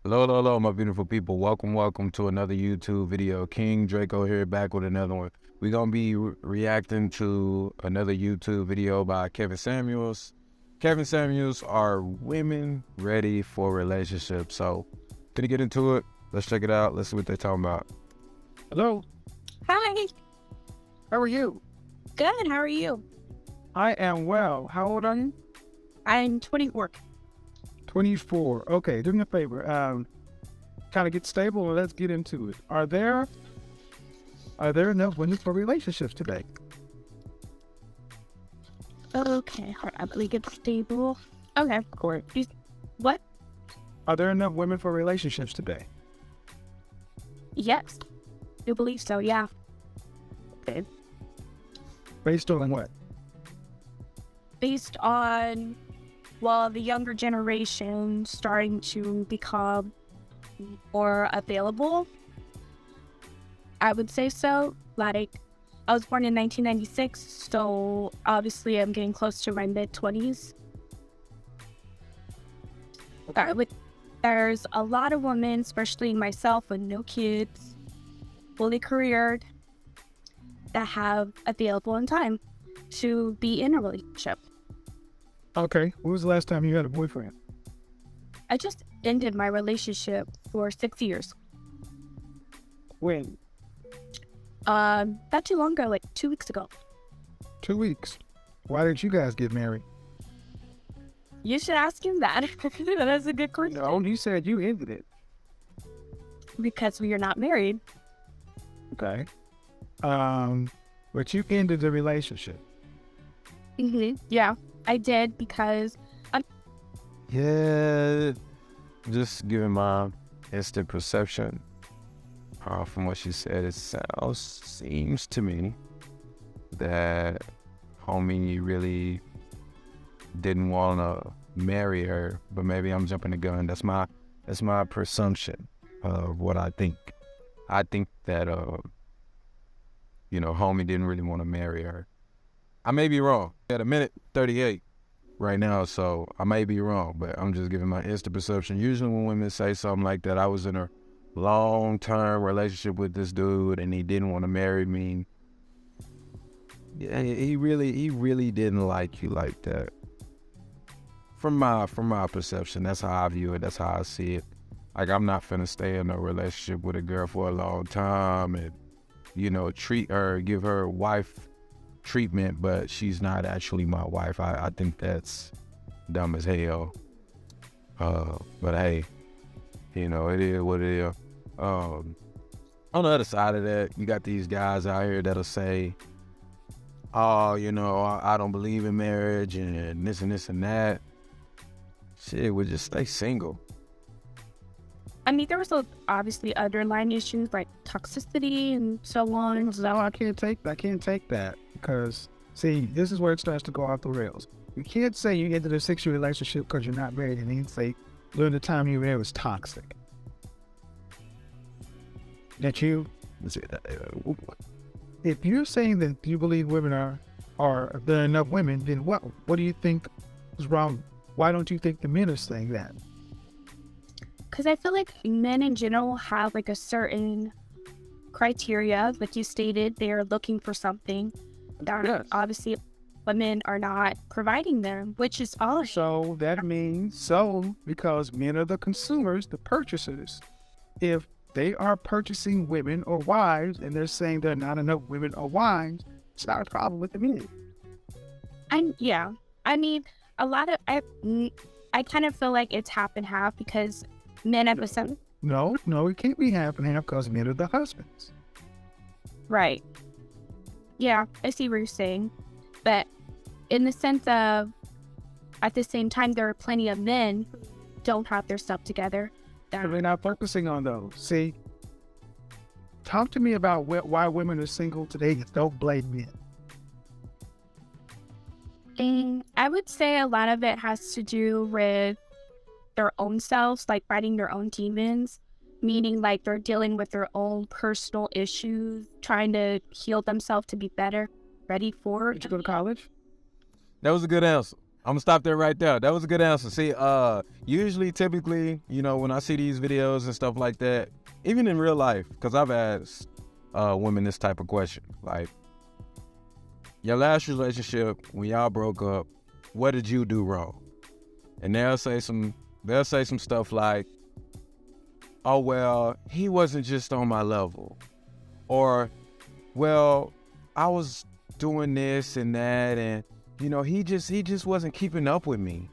Hello, hello, hello, my beautiful people. Welcome to another YouTube video. King Draco here, back with another one. We're going to be reacting to another YouTube video by Kevin Samuels. Kevin Samuels, are women ready for relationships? So, gonna get into it. Let's check it out. Let's see what they're talking about. Hello, Hi, how are you? good. How are you? I am well. How old are you? I'm 24. 24. Okay, do me a favor. Kind of get stable and let's get into it. Are there enough women for relationships today? Okay, hold on. Let me get stable. Okay. Correct. What? Are there enough women for relationships today? Yes. I believe so, yeah. Okay. Based on what? Based on, well, the younger generation starting to become more available, I would say so. Like, I was born in 1996, so obviously I'm getting close to my mid-20s. There's a lot of women, especially myself with no kids, fully careered, that have available in time to be in a relationship. Okay, when was the last time you had a boyfriend? I just ended my relationship for 6 years. When? Not too long ago, like 2 weeks ago. 2 weeks. Why did you guys get married? You should ask him that. That's a good question. No, you said you ended it. Because we are not married. Okay. But you ended the relationship. Yeah, I did because Yeah, just giving my instant perception from what she said. It seems to me that homie really didn't want to marry her, but maybe I'm jumping the gun. That's my presumption of what I think. I think that homie didn't really want to marry her. I may be wrong. At a minute 38 right now, so I may be wrong, but I'm just giving my instant perception. Usually when women say something like that, I was in a long-term relationship with this dude and he didn't want to marry me. Yeah, he really didn't like you like that. From my perception, that's how I view it. That's how I see it. Like, I'm not finna stay in a relationship with a girl for a long time and, treat her, give her wife treatment, but she's not actually my wife. I think that's dumb as hell. But hey, it is what it is. On the other side of that, you got these guys out here that'll say, oh, I don't believe in marriage and this and that. Shit, we just stay single. I mean, there was obviously underlying issues like toxicity and so on. No, I can't take that because, see, this is where it starts to go off the rails. You can't say you ended a 6-year relationship because you're not married, and then say during the time you were there was toxic. If you're saying that you believe women are there are enough women, then what do you think is wrong? Why don't you think the men are saying that? Because I feel like men in general have like a certain criteria, like you stated, they're looking for something that Yes. obviously women are not providing them, which is all. So that means because men are the consumers, the purchasers. If they are purchasing women or wives and they're saying there are not enough women or wives, it's not a problem with the men. And yeah, I mean, a lot of I kind of feel like it's half and half because men have a certain No, it can't be half and half because men are the husbands. right. Yeah, I see what you're saying, but in the sense of at the same time, there are plenty of men who don't have their stuff together. But they're not focusing on those. See, talk to me about why women are single today. Don't blame men. And I would say a lot of it has to do with their own selves, like fighting their own demons, meaning like they're dealing with their own personal issues, trying to heal themselves to be better, ready for. Did you go to college? That was a good answer. I'm gonna stop there right there. That was a good answer. See, usually, typically, when I see these videos and stuff like that, even in real life, because I've asked women this type of question, like, your last relationship, when y'all broke up, what did you do wrong? And they'll say some stuff like, oh, well, he wasn't just on my level. Or, well, I was doing this and that, and he just wasn't keeping up with me.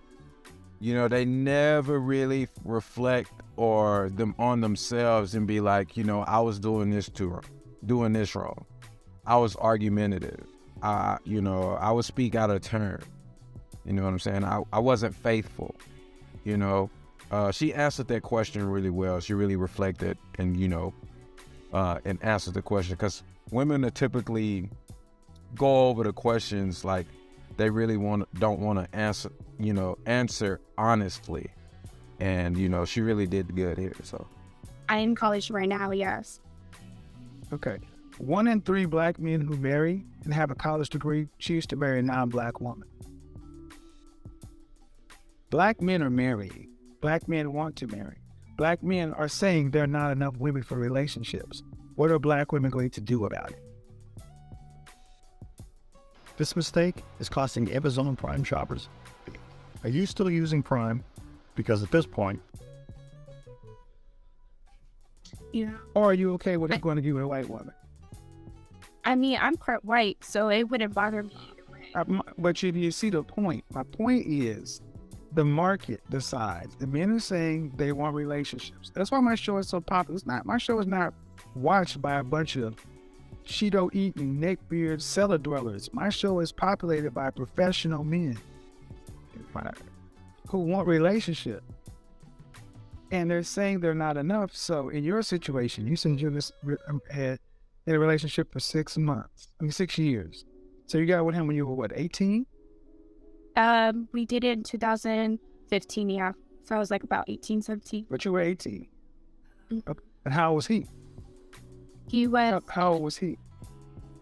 They never really reflect on themselves and be like, I was doing this wrong. I was argumentative. I would speak out of turn. You know what I'm saying? I wasn't faithful. She answered that question really well. She really reflected and and answered the question, because women are typically go over the questions like they really don't want to answer honestly. And she really did good here. So I'm in college right now, yes. Okay. 1 in 3 black men who marry and have a college degree choose to marry a non-black woman. Black men are marrying. Black men want to marry. Black men are saying there are not enough women for relationships. What are black women going to do about it? This mistake is costing Amazon Prime shoppers. Are you still using Prime? Because at this point, Yeah. Or are you okay with it going to give it a white woman? I mean, I'm part white, so it wouldn't bother me either way. But you see the point. My point is, the market decides. The men are saying they want relationships. That's why my show is so popular. My show is not watched by a bunch of Cheeto-eating, neckbeard cellar dwellers. My show is populated by professional men who want relationship. And they're saying they're not enough. So in your situation, you said you had in a relationship for 6 years. So you got with him when you were what, 18? We did it in 2015, yeah. So I was like about 18, 17. But you were 18. Mm-hmm. Okay. And how old was he? He was... How old was he?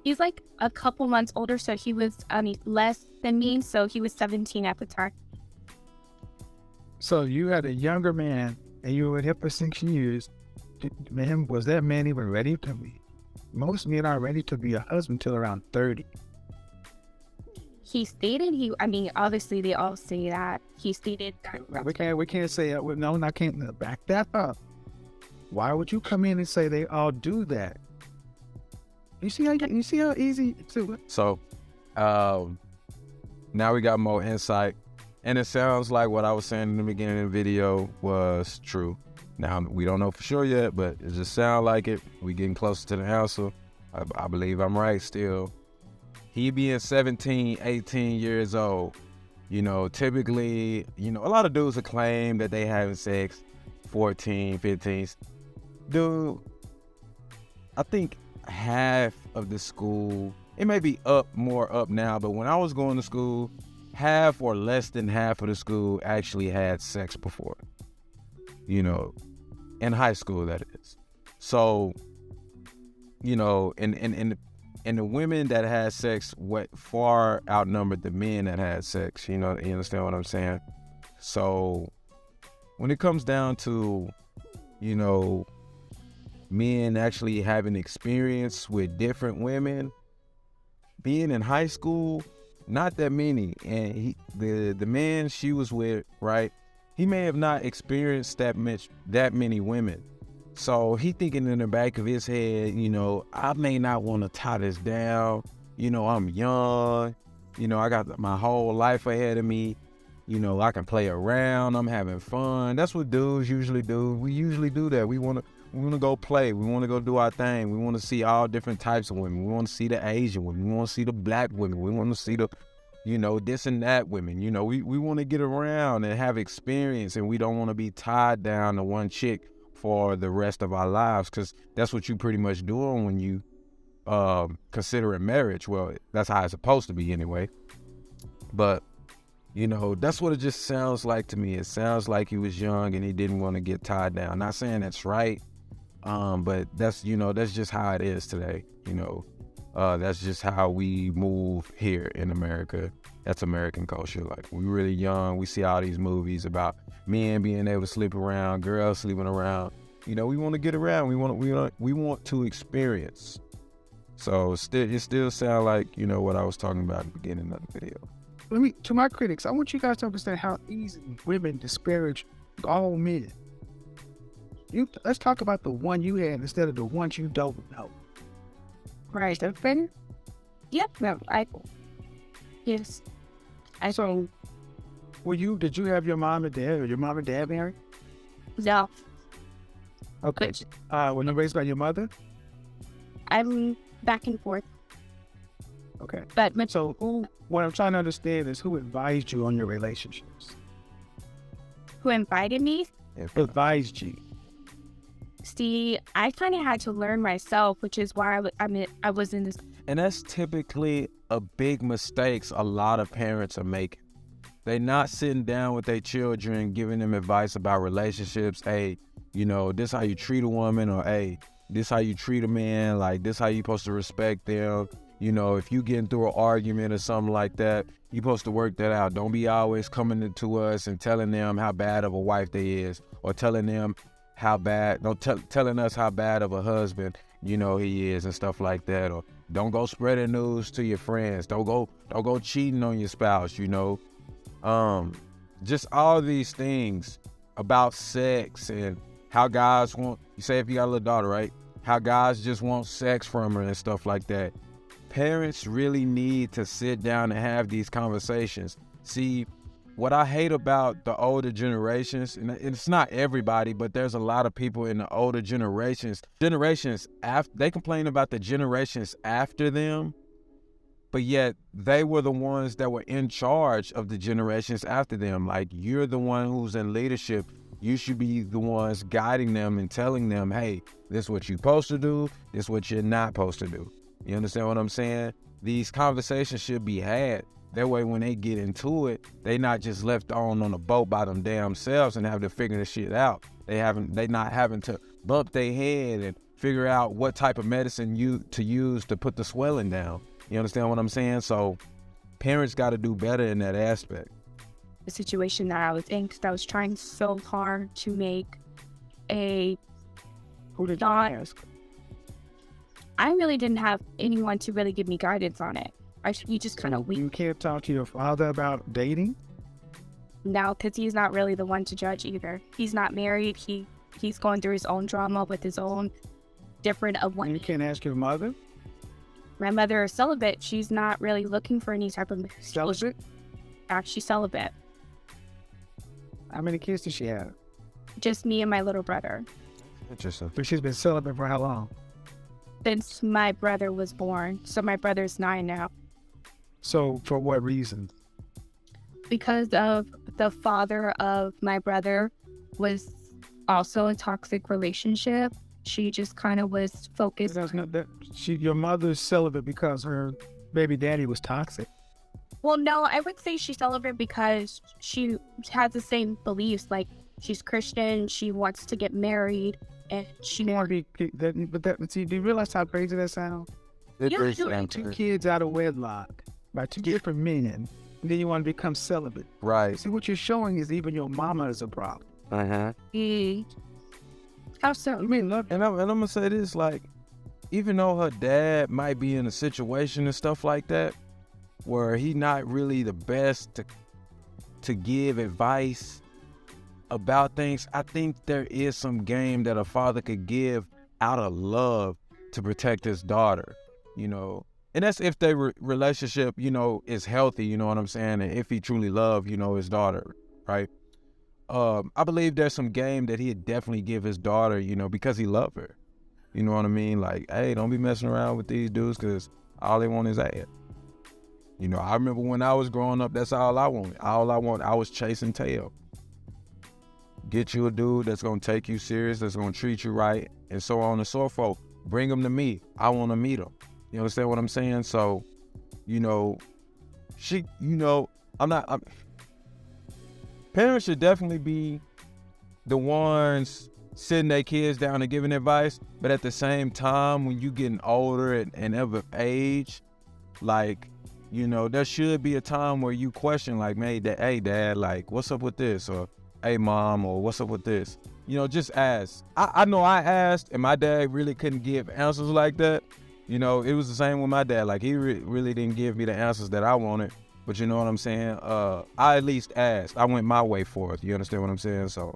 He's like a couple months older, so he was less than me, so he was 17 at the time. So you had a younger man, and you were with him for 6 years. Man, was that man even ready to be? Most men aren't ready to be a husband till around 30. He stated obviously they all say that. He stated that. We can't say it. No, I can't back that up. Why would you come in and say they all do that? You see how easy to... So, now we got more insight, and it sounds like what I was saying in the beginning of the video was true. Now, we don't know for sure yet, but it just sounds like it. We getting closer to the answer. I believe I'm right still. He being 17, 18 years old, typically, a lot of dudes will claim that they having sex 14, 15. Dude, I think half of the school, it may be more up now, but when I was going to school, half or less than half of the school actually had sex before. In high school, that is. So, and the women that had sex far outnumbered the men that had sex. You understand what I'm saying? So when it comes down to, men actually having experience with different women, being in high school, not that many. And the man she was with, right, he may have not experienced that many women. So he thinking in the back of his head, I may not want to tie this down. I'm young. I got my whole life ahead of me. I can play around. I'm having fun. That's what dudes usually do. We usually do that. We want to go play. We want to go do our thing. We want to see all different types of women. We want to see the Asian women. We want to see the black women. We want to see the, this and that women. We want to get around and have experience, and we don't want to be tied down to one chick for the rest of our lives, because that's what you pretty much doing when you consider it marriage. Well, that's how it's supposed to be anyway. But, that's what it just sounds like to me. It sounds like he was young and he didn't want to get tied down. Not saying that's right, but that's just how it is today. That's just how we move here in America. That's American culture. Like, we really young. We see all these movies about men being able to sleep around, girls sleeping around. You know, we want to get around. We want to experience. So it still sound like, you know, what I was talking about at the beginning of the video. To my critics, I want you guys to understand how easy women disparage all men. Let's talk about the one you had instead of the ones you don't know. Right. Is that fair? Yep. No, yes. So, did you have your mom and dad, or your mom and dad married? No. Okay. Were you raised by your mother? I'm back and forth. Okay. But what I'm trying to understand is who advised you on your relationships? who invited me? Advised you. See, I kind of had to learn myself, which is why I was in this. And that's typically a big mistakes a lot of parents are making. They not sitting down with their children, giving them advice about relationships. Hey, you know, this how you treat a woman, or hey, this how you treat a man. Like, this how you supposed to respect them. You know, if you getting through an argument or something like that, you supposed to work that out. Don't be always coming to us and telling them how bad of a wife they is, or telling them telling us how bad of a husband, you know, he is and stuff like that. Or don't go spreading news to your friends. Don't go cheating on your spouse, you know. Just all these things about sex and how guys want, you say if you got a little daughter, right? How guys just want sex from her and stuff like that. Parents really need to sit down and have these conversations. See, what I hate about the older generations, and it's not everybody, but there's a lot of people in the older generations after, they complain about the generations after them, but yet they were the ones that were in charge of the generations after them. Like, you're the one who's in leadership. You should be the ones guiding them and telling them, hey, this is what you're supposed to do. This is what you're not supposed to do. You understand what I'm saying? These conversations should be had. That way, when they get into it, they not just left on a boat by them damn selves and have to figure this shit out. They not having to bump their head and figure out what type of medicine to use to put the swelling down. You understand what I'm saying? So parents got to do better in that aspect. The situation that I was in, because I was trying so hard to make a Who did you ask? I really didn't have anyone to really give me guidance on it. You just kind of weak. You can't talk to your father about dating? No, because he's not really the one to judge either. He's not married. He's going through his own drama with his own different of one. You can't ask your mother? My mother is celibate. She's not really looking for any type of... Celibate? She's celibate. How many kids does she have? Just me and my little brother. Interesting. But she's been celibate for how long? Since my brother was born. So my brother's 9 now. So for what reason? Because of the father of my brother was also a toxic relationship. She just kind of was focused. Your mother's celibate because her baby daddy was toxic. Well, no, I would say she's celibate because she has the same beliefs. Like, she's Christian, she wants to get married, and she want to be. Do you realize how crazy that sounds? Yeah, 2 kids out of wedlock by 2 different men, and then you want to become celibate. Right. See, what you're showing is even your mama is a problem. Uh-huh. How so? I mean, look. And I'm going to say this, like, even though her dad might be in a situation and stuff like that, where he not really the best to give advice about things, I think there is some game that a father could give out of love to protect his daughter, you know. And that's if their relationship, you know, is healthy, you know what I'm saying, and if he truly love, you know, his daughter, right? I believe there's some game that he'd definitely give his daughter, you know, because he love her. You know what I mean? Like, hey, don't be messing around with these dudes because all they want is ass. You know, I remember when I was growing up, that's all I wanted. I was chasing tail. Get you a dude that's going to take you serious, that's going to treat you right, and so on and so forth. Bring him to me. I want to meet him. You understand what I'm saying? So, you know, parents should definitely be the ones sitting their kids down and giving advice, but at the same time, when you getting older and of age, like, you know, there should be a time where you question, like, hey, dad, like, what's up with this? Or, hey, mom, or what's up with this? You know, just ask. I know I asked, and my dad really couldn't give answers like that. You know, it was the same with my dad. Like, he really didn't give me the answers that I wanted. But you know what I'm saying? I at least asked. I went my way for it. You understand what I'm saying? So,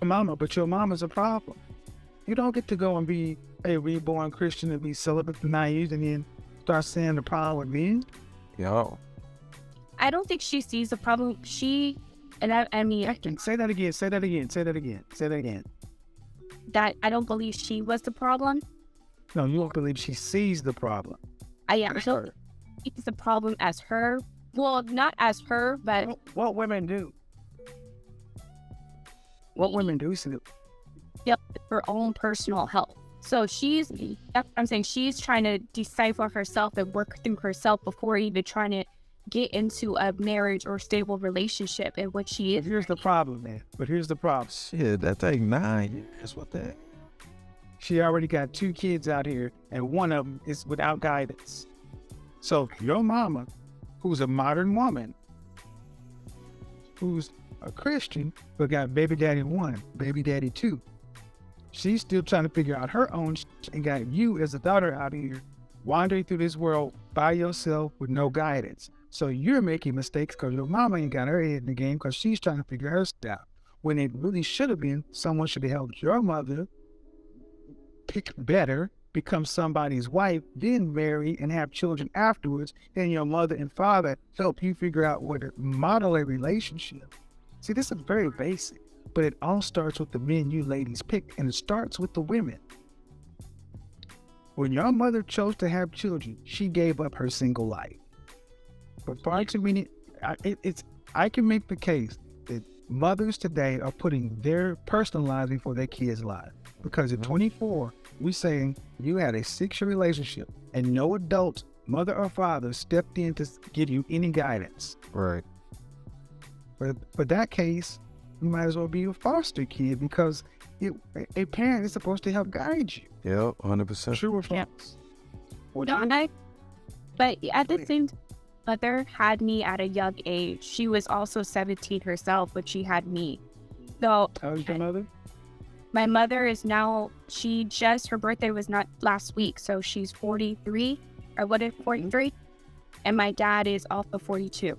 Mama, but your mama's a problem. You don't get to go and be a reborn Christian and be celibate for 9 years and then start saying the problem with me. yo, I don't think she sees the problem. I mean, Say that again. that I don't believe she was the problem. No, you don't believe she sees the problem. I don't see the problem as her. Well, not as her, but What women do? What women do see her own personal health. So that's what I'm saying. She's trying to decipher herself and work through herself before even trying to get into a marriage or stable relationship in which she is. Here's the problem, man. But here's the problem. shit, that take 9 years. What the? She already got 2 kids out here, and one of them is without guidance. So your mama, who's a modern woman, who's a Christian, but got baby daddy 1, baby daddy 2. She's still trying to figure out her own and got you as a daughter out here wandering through this world by yourself with no guidance. So you're making mistakes because your mama ain't got her head in the game because she's trying to figure her stuff. When it really should have been, someone should have helped your mother pick better, become somebody's wife, then marry and have children afterwards, and your mother and father help you figure out what to model a relationship. See, this is very basic, but it all starts with the men you ladies pick, and it starts with the women. When your mother chose to have children, she gave up her single life. But far too many, I can make the case that mothers today are putting their personal lives before their kids' lives. Because at 24, we're saying you had a 6-year relationship and no adult, mother or father, stepped in to give you any guidance. Right. But for that case, you might as well be a foster kid because a parent is supposed to help guide you. Yeah, 100%. True or false? But at the same time, mother had me at a young age. She was also 17 herself, but she had me. So How old is your mother? my mother is now, her birthday was not last week, so she's 43, or what is 43? And my dad is also 42.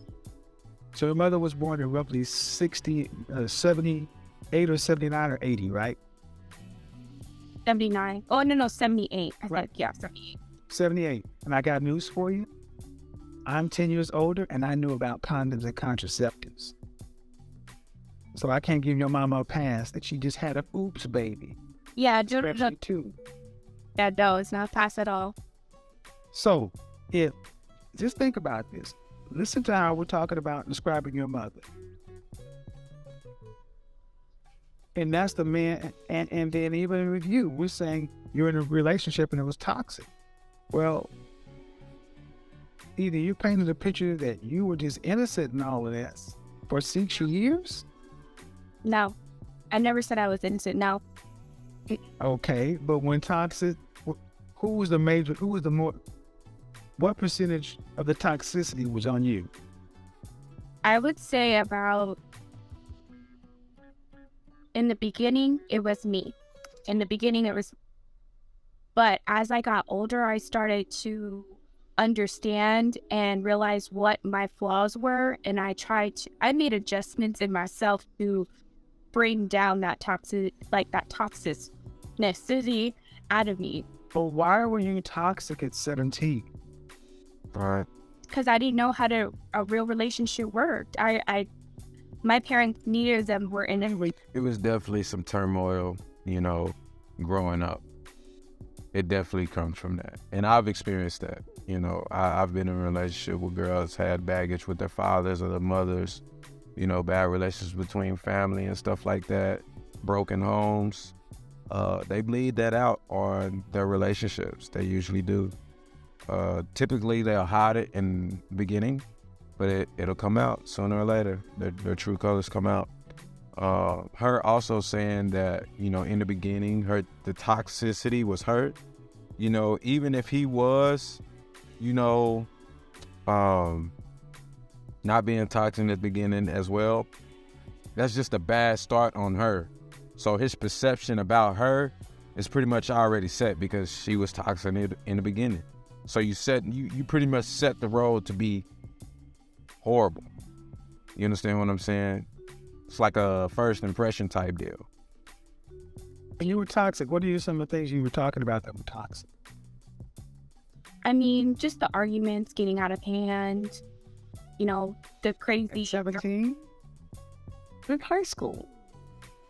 So your mother was born in roughly 78 or 79 or 80, right? 79. Oh, no, 78. I Right. think, yeah, 78. 78. And I got news for you. I'm 10 years older and I knew about condoms and contraceptives. So I can't give your mama a pass that she just had a oops baby. Yeah, Especially too. yeah, no, it's not past at all. So just think about this. Listen to how we're talking about describing your mother. And that's the man, and then even with you, we're saying you're in a relationship and it was toxic. Well, either you painted a picture that you were just innocent in all of this for 6 years. No, I never said I was innocent. No, Okay, but when toxic, what percentage of the toxicity was on you? I would say about, in the beginning, it was me. But as I got older, I started to understand and realize what my flaws were. And I made adjustments in myself to bring down that toxicity out of me. But why were you toxic at 17? Right. Because I didn't know how a real relationship worked. My parents, neither of them were in it. It was definitely some turmoil, you know, growing up. It definitely comes from that. And I've experienced that. You know, I've been in a relationship where girls had baggage with their fathers or their mothers, you know, bad relations between family and stuff like that, broken homes. They bleed that out on their relationships. They usually do. Typically, they'll hide it in the beginning, but it'll come out sooner or later. Their true colors come out. Her also saying that, you know, in the beginning, the toxicity was her. You know, even if he was, you know, not being toxic in the beginning as well, that's just a bad start on her. So his perception about her is pretty much already set because she was toxic in the beginning. So you pretty much set the road to be horrible. You understand what I'm saying? It's like a first impression type deal. When you were toxic, what are some of the things you were talking about that were toxic? I mean, just the arguments getting out of hand, you know, the crazy... 17? In high school.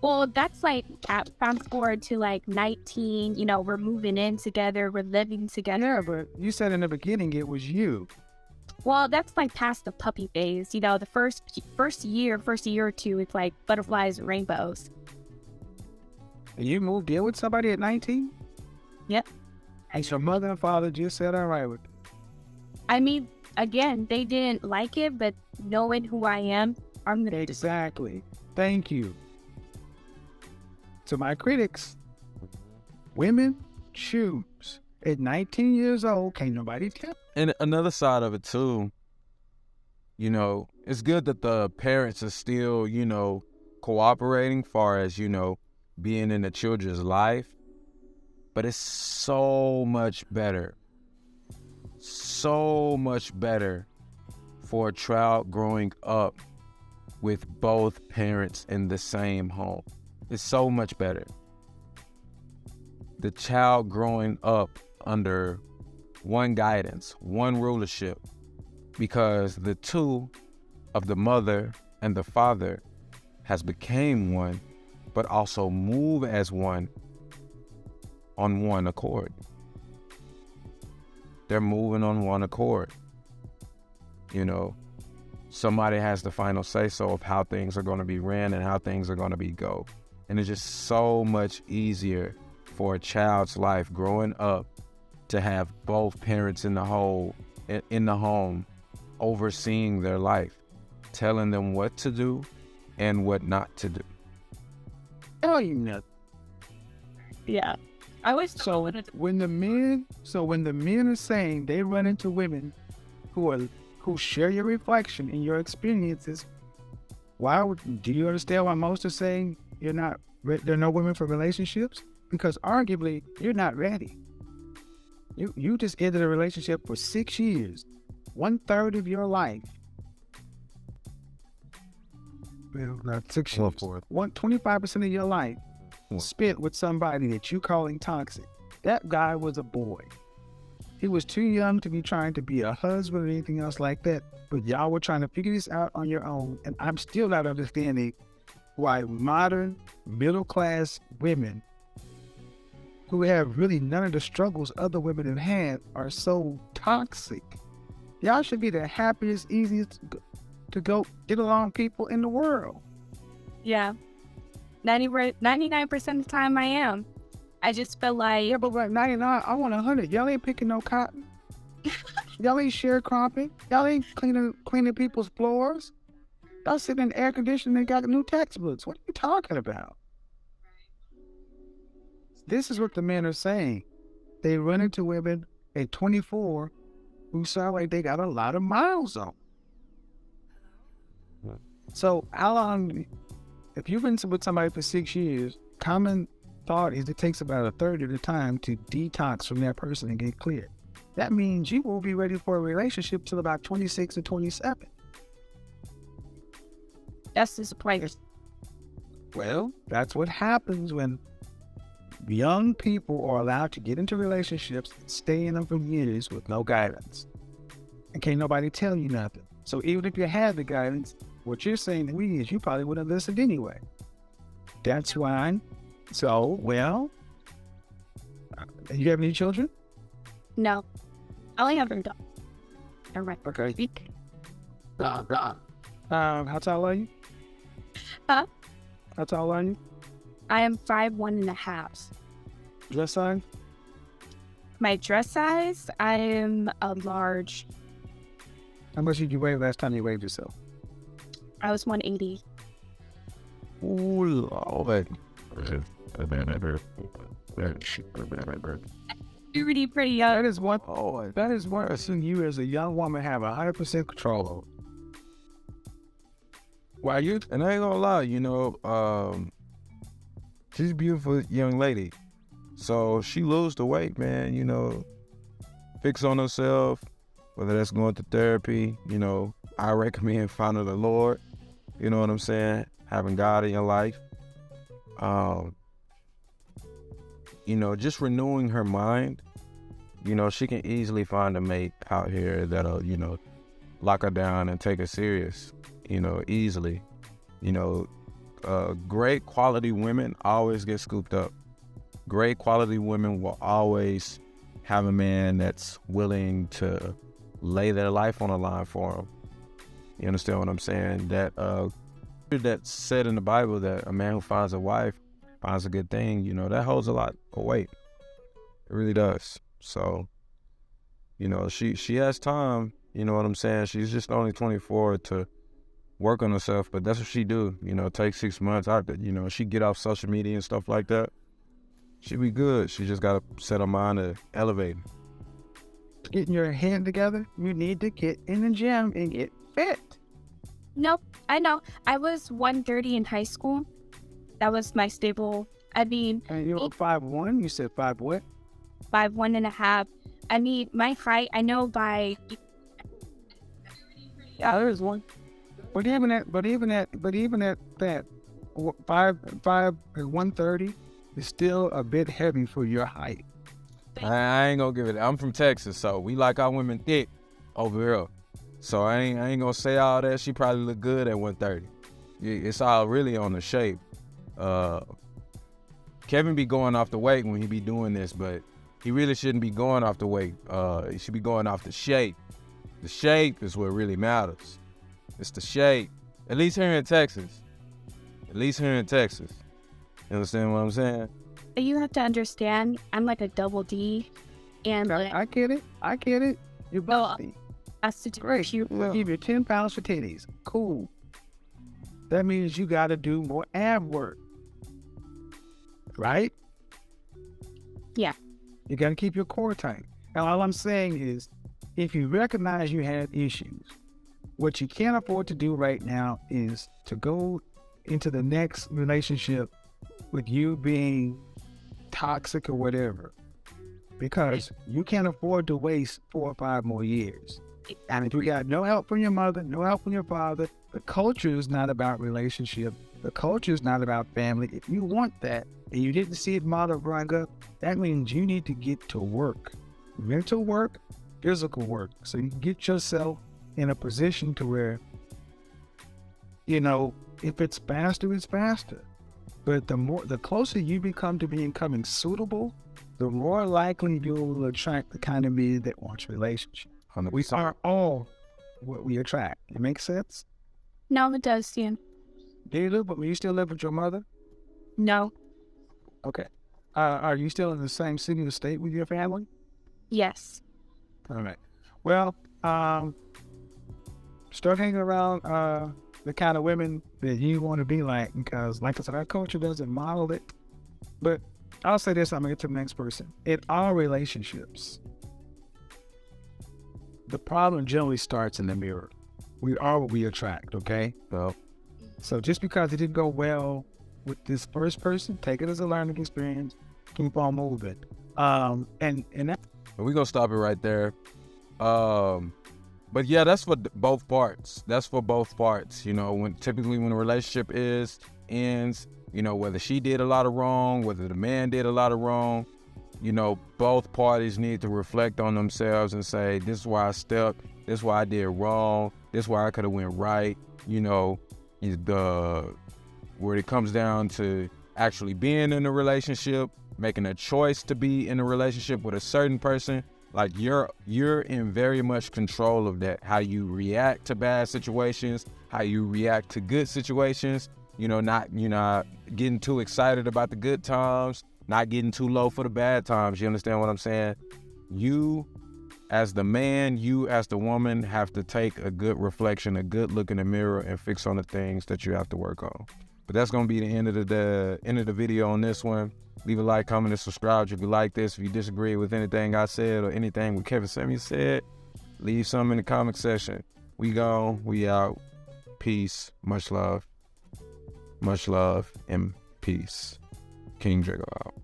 Well, that's like, fast forward to like 19, you know, we're moving in together, we're living together. Yeah, but you said in the beginning it was you. Well, that's like past the puppy phase. You know, the first year or two, it's like butterflies and rainbows. And you moved in with somebody at 19? Yep. And your mother and father just said, all right with it. I mean, again, they didn't like it, but knowing who I am, I'm gonna... Exactly. Thank you. To my critics, women choose. At 19 years old, can't nobody tell. And another side of it too, you know, it's good that the parents are still, you know, cooperating far as, you know, being in the children's life. But it's so much better for a child growing up with both parents in the same home. It's so much better. The child growing up under one guidance, one rulership, because the two of the mother and the father has became one, but also move as one on one accord. They're moving on one accord. You know, somebody has the final say-so of how things are going to be ran and how things are going to be go. And it's just so much easier for a child's life growing up to have both parents in the home overseeing their life, telling them what to do and what not to do. Oh, you know. Yeah. I was So when the men are saying they run into women who share your reflection and your experiences, do you understand why most are saying there are no women for relationships? Because arguably you're not ready. You just ended a relationship for 6 years, 1/3 of your life. Well, not 6 years. 25% of your life spent with somebody that you calling toxic. That guy was a boy. He was too young to be trying to be a husband or anything else like that. But y'all were trying to figure this out on your own. And I'm still not understanding why modern middle-class women who have really none of the struggles other women have had are so toxic. Y'all should be the happiest, easiest to go get along people in the world. Yeah. 99% of the time I am. I just feel like... Yeah, but like 99, I want 100. Y'all ain't picking no cotton. Y'all ain't sharecropping. Y'all ain't cleaning people's floors. Y'all sitting in air conditioning and got new textbooks. What are you talking about? This is what the men are saying. They run into women at 24 who sound like they got a lot of miles on. So how long, if you've been with somebody for 6 years, common thought is it takes about 1/3 of the time to detox from that person and get clear. That means you won't be ready for a relationship till about 26 or 27. That's disappointing. Well, that's what happens when young people are allowed to get into relationships and stay in them for years with no guidance. And can't nobody tell you nothing. So even if you had the guidance, what you're saying to me is you probably wouldn't have listened anyway. That's why. So, well, you have any children? No. I only have a dog. All right. Okay. How tall are you? Huh? How tall are you? I am 5'1.5". Dress size? My dress size, I am a large. How much did you weigh last time you weighed yourself? I was 180. Ooh, Lord. Pretty young. That is one. Oh, That is one person you as a young woman have 100% control over. Why you? and I ain't gonna lie, she's a beautiful young lady. So she lose the weight, man, fix on herself, whether that's going to therapy, I recommend finding the Lord, you know what I'm saying? Having God in your life. Just renewing her mind. She can easily find a mate out here that'll, lock her down and take her serious, easily. Great quality women always get scooped up. Great quality women will always have a man that's willing to lay their life on the line for them. You understand what I'm saying? That's said in the Bible that a man who finds a wife finds a good thing, that holds a lot of weight. It really does. So, she has time, you know what I'm saying? She's just only 24 to work on herself, but that's what she do, take 6 months out, she get off social media and stuff like that. She be good. She just got to set her mind to elevate. Getting your head together, you need to get in the gym and get fit. Nope, I know. I was 130 in high school. That was my stable. And you were 5'1", you said 5 what? 5'1.5". I mean, my height, I know by... Yeah, there's one. But even at that, 130 is still a bit heavy for your height. I ain't gonna give it. I'm from Texas, so we like our women thick over here. So I ain't gonna say all that. She probably look good at 130. It's all really on the shape. Kevin be going off the weight when he be doing this, but he really shouldn't be going off the weight. He should be going off the shape. The shape is what really matters. It's the shape. At least here in Texas. You understand what I'm saying? You have to understand, I'm like a double D. And like, I get it. You're busty. has to do Great. We'll give you 10 pounds for titties. Cool. That means you got to do more ab work. Right? Yeah. You got to keep your core tight. Now, all I'm saying is, if you recognize you have issues, what you can't afford to do right now is to go into the next relationship with you being toxic or whatever, because you can't afford to waste 4 or 5 more years. And if you got no help from your mother, no help from your father, the culture is not about relationship. The culture is not about family. If you want that and you didn't see it modeled growing up, that means you need to get to work. Mental work, physical work. So you can get yourself in a position to where, if it's faster, it's faster. But the closer you become to becoming suitable, the more likely you will attract the kind of man that wants a relationship. 100%. We are all what we attract. It makes sense? No, it does, yeah. Do you live, but you still live with your mother? No. Okay. Are you still in the same city or state with your family? Yes. All right. Well, start hanging around the kind of women that you want to be like, because like I said, our culture doesn't model it. But I'll say this, I'm going to get to the next person. In all relationships, the problem generally starts in the mirror. We are what we attract, okay? So just because it didn't go well with this first person, take it as a learning experience, keep on moving. And that, We're going to stop it right there. But yeah, that's for both parts. Typically when a relationship ends, whether she did a lot of wrong, whether the man did a lot of wrong, both parties need to reflect on themselves and say, this is why I stepped, this is why I did wrong, this is why I could have went right. Where it comes down to actually being in a relationship, making a choice to be in a relationship with a certain person, like you're in very much control of that. How you react to bad situations, how you react to good situations, not getting too excited about the good times, not getting too low for the bad times. You understand what I'm saying? You as the man, you as the woman have to take a good reflection, a good look in the mirror and fix on the things that you have to work on. But that's gonna be the end of the video on this one. Leave a like, comment, and subscribe if you like this. If you disagree with anything I said or anything what Kevin Samuel said, leave some in the comment section. We gone, we out. Peace, much love, and peace. KvngDrvco out.